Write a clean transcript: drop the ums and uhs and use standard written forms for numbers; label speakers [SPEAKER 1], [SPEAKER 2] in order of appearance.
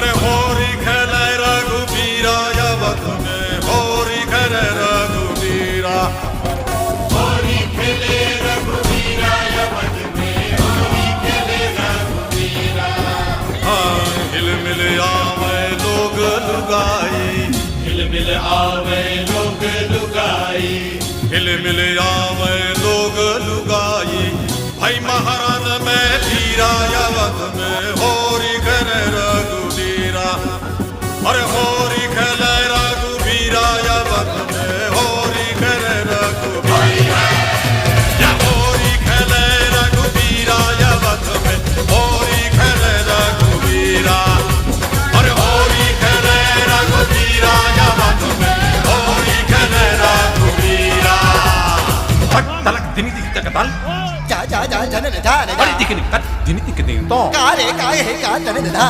[SPEAKER 1] अरे होरी खेले रघुबीरा यवत में, होरी खेले रघुबीरा,
[SPEAKER 2] होरी खेले रघुबीरा यवत में, होरी खेले रघुबीरा।
[SPEAKER 1] हाँ हिल मिल आवे लोग लुगाई,
[SPEAKER 2] हिल मिल आवे लोग लुगाई,
[SPEAKER 1] हिल मिल आवे लोग लुगाई। भाई महारान में धीरा यवत में, होरी खेले रघुबीरा, अरे होरी खेले रघुबीरा यवत में, होरी खेले रघुबीरा, या होरी खेले रघुबीरा यवत में, होरी खेले रघुबीरा, अरे होरी खेले रघुबीरा यवत में, होरी खेले रघुबीरा। हट तलक दिनी दिख तक तल
[SPEAKER 3] जा जा जा जन जा
[SPEAKER 1] अरे दिख नहीं तक दिनी दिख नहीं तो
[SPEAKER 3] का रे का है का जन जा